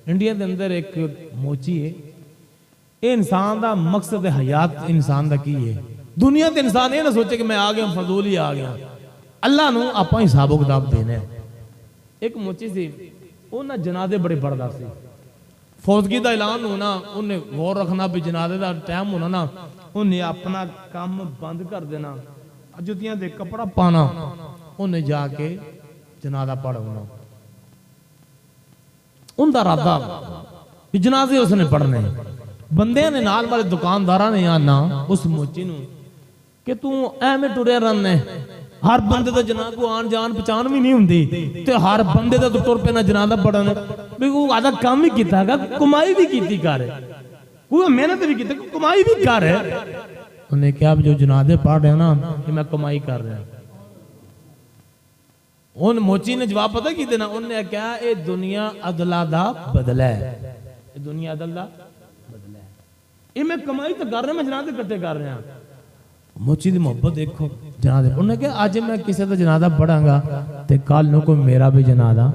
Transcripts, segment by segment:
India دے اندر ایک موچی ہے، یہ انسان دا مقصد حیات انسان دا کی ہے۔ دنیا تے انسان یہ نہ سوچے کہ میں آ گیا فضول ہی آ گیا، اللہ نو آپ حساب و کتاب دینا ہے۔ ایک موچی سی انہاں جنازے بڑے پڑھدا سی، فوتگی دا اعلان ہونا انہیں غور رکھنا بھی جنازے دا ٹائم ہونا نا، انہیں اپنا کام بند کر دینا، جتیاں دے کپڑا پانا، انہیں جا کے جنازہ پڑھنا، ان دا رادہ کہ جنازے اس نے پڑھنے۔ بندے نے نال والے دکاندارہ نے آنا اس موچی نو کہ تو میں ٹرے رہنے، ہر بندے دا جنازہ کو آن جان پہچان بھی نہیں ہوندی تے ہر بندے دا ٹر پہ نہ جنازہ پڑھنے، بھی وہ آدھا کام ہی کیتا گا، کمائی بھی کیتی کر ہے، وہ محنت بھی کیتا، کمائی بھی کر ہے۔ انہیں کہا جو جنازے پڑھ رہے ہیں نا کہ میں کمائی کر رہا ہوں۔ ان موچی نے جواب پتہ کی دینا، انہوں نے کہا اے دنیا عدلہ دا بدلہ ہے، اے دنیا عدلہ دا بدلہ ہے، اے میں کمائی تو کر رہا ہوں، میں جنازے کٹے کر رہا ہوں۔ موچی دی محبت دیکھو جنازے، انہوں نے کہا آج میں کسی دا جنازہ پڑھاں گا تے کال نو کو میرا بھی جنازہ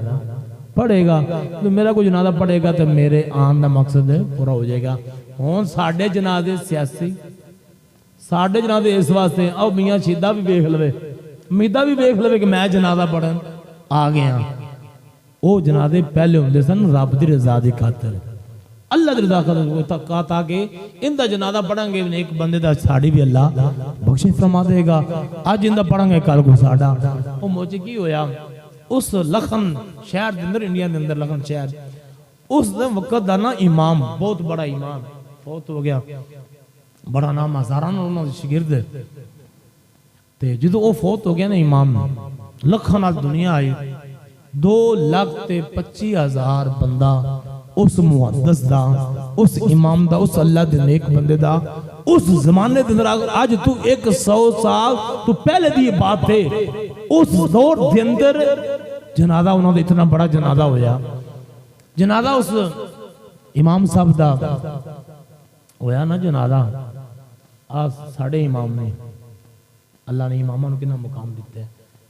پڑھے گا، تو میرا کوئی جنازہ پڑھے گا تو میرے آن دا مقصد پورا ہو جائے گا۔ ہون ساڑھے جنازے سیاسی، ساڑھے جنازے اس واسطے او میاں شیدہ بھی بیخ لوے، امیدہ بھی بیخ لوے کہ میں جنازہ پڑھن آ گیا۔ او جنازے پہلے ہوندے سن رب دی رضا دی خاطر، اللہ دی رضا خاطر، تاکہ ان دا جنازہ پڑھیں گے ایک بندے دا ساڑھی بھی اللہ بخشش فرما دے گا، آج ان دا پڑھیں گے کل کو ساڑھا۔ او موچی کی ہویا اس لکھن شہر دے اندر، انڈیا دے اندر لکھن شہر، اس وقت دا نا امام، بہت بڑا امام فوت ہو گیا، بڑا نام ہزاران انہوں نے شگرد تے جدو وہ فوت ہو گیا نا امام، لکھن آج دنیا آئی، 2,25,000 بندہ اس محدث دا، اس امام دا، اس اللہ دے نیک بندے دا، اس زمانے دے اندر آج تو 100 سال تو پہلے دی بات ہے، اس دور دے اندر جنازہ انہوں نے اتنا بڑا جنازہ ہویا، جنازہ اس امام صاحب دا ہویا نا جنازہ، آج ساڑھے امام نے، اللہ نے اماموں نے کنا مقام دیتا ہے،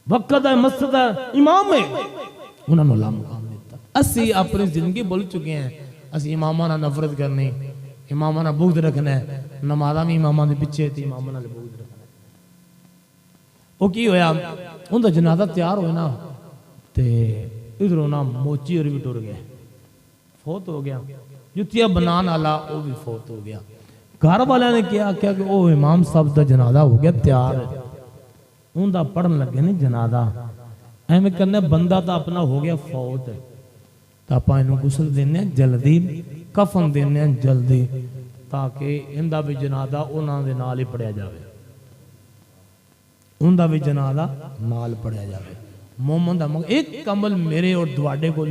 وقت ہے مسجد ہے امام ہے، انہوں نے اللہ مقام دیتا ہے۔ اسی اپنی زندگی بول چکے ہیں، اسی امامہ نہ نفرت کرنی، امامہ نہ بغض رکھنا ہے، نمازہ میں امامہ نے پچھے تھی، امامہ نہ بغض رکھنا ہے۔ وہ کی ہویا ان دا جنازہ تیار ہوئے نا تے ادھر ہونا موچی اور بھی ٹر گئے، فوت ہو گیا، جتیا بنان اللہ وہ بھی فوت ہو گیا۔ گھر والا نے کیا کہ او امام صاحب دا جنازہ ہو گیا تیار ہے، ان دا پڑھن لگے نہیں جنازہ، ایمیں کرنے بندہ تا اپنا ہو گیا فوت ہے، تا اپا انہوں غسل دینے جلدی، کفن دینے جلدی، تاکہ ان دا بھی جنازہ انہاں دے نال ہی پڑھیا جاوے، ان دا بھی جنازہ نال پڑھیا جاوے۔ مومن دا ایک عمل میرے اور دعاڑے کو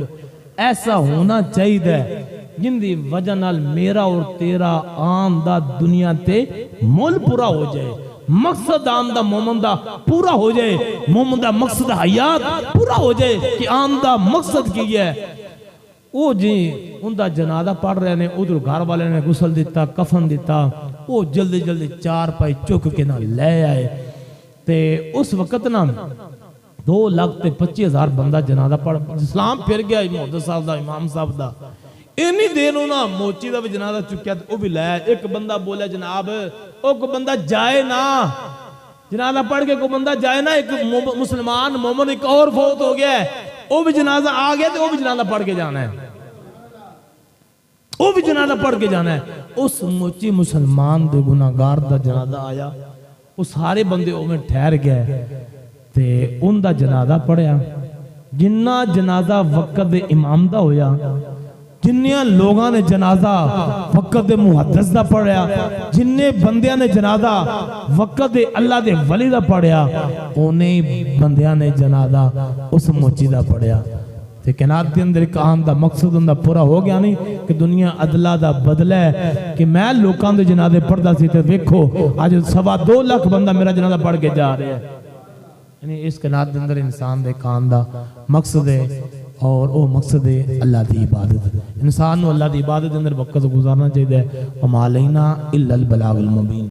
ایسا ہونا چاہید ہے جن دی وجہ نال میرا اور تیرا آن دا دنیا تے مول پورا ہو جائے، مقصد آن دا مومن دا پورا ہو جائے، مومن دا مقصد حیات پورا ہو جائے کہ آن دا مقصد کی ہے۔ وہ جی ان دا جنازہ پڑھ رہے ہیں، ادھر گھر والے نے غسل دیتا، کفن دیتا، وہ جلدی جلدی 4 پائی چک کے نہ لے آئے تے اس وقت نا 2,25,000 بندہ جنازہ پڑھ اسلام پھر گیا، محدث صاحب دا، امام صاحب دا، اینی دینوں نا موچی دا بھی جنازہ چکیا وہ بھی لائے۔ ایک بندہ بولا جناب او کو بندہ جائے نا، جنازہ پڑھ کے کو بندہ جائے نا، ایک مسلمان مومن ایک اور فوت ہو گیا ہے، وہ بھی جنازہ آ گیا تو وہ بھی جنازہ پڑھ کے جانا ہے، وہ بھی جنازہ پڑھ کے جانا ہے۔ اس موچی مسلمان دے گناہگار دا جنازہ آیا، وہ سارے بندے وہ میں ٹھہر گئے تے ان دا جنازہ پڑھیا، جنہ جنازہ وقت دے امام دا ہویا، جنیاں لوگاں نے جنازہ وقت دے محدث دا پڑھیا، جننے بندیاں نے جنازہ وقت دے اللہ دے ولی دا پڑھیا، انہیں بندیاں نے جنازہ اس موچی دا پڑھیا۔ تے کنات دے اندر ایک آن دا مقصد ان دا پورا ہو گیا نہیں کہ دنیا عدلہ دا بدلہ ہے کہ میں لوکاں دے جنازے پڑھدا سی تے دیکھو آج 2.25 لاکھ بندہ میرا جنازہ پڑھ کے جا رہے ہیں۔ یعنی اس کنات دے اندر انسان دے کان دا مقصد ہے، اور وہ مقصد ہے اللہ دی عبادت۔ انسان نو اللہ دی عبادت اندر وقت گزارنا چاہیے، وما علینا الا البلاغ المبین۔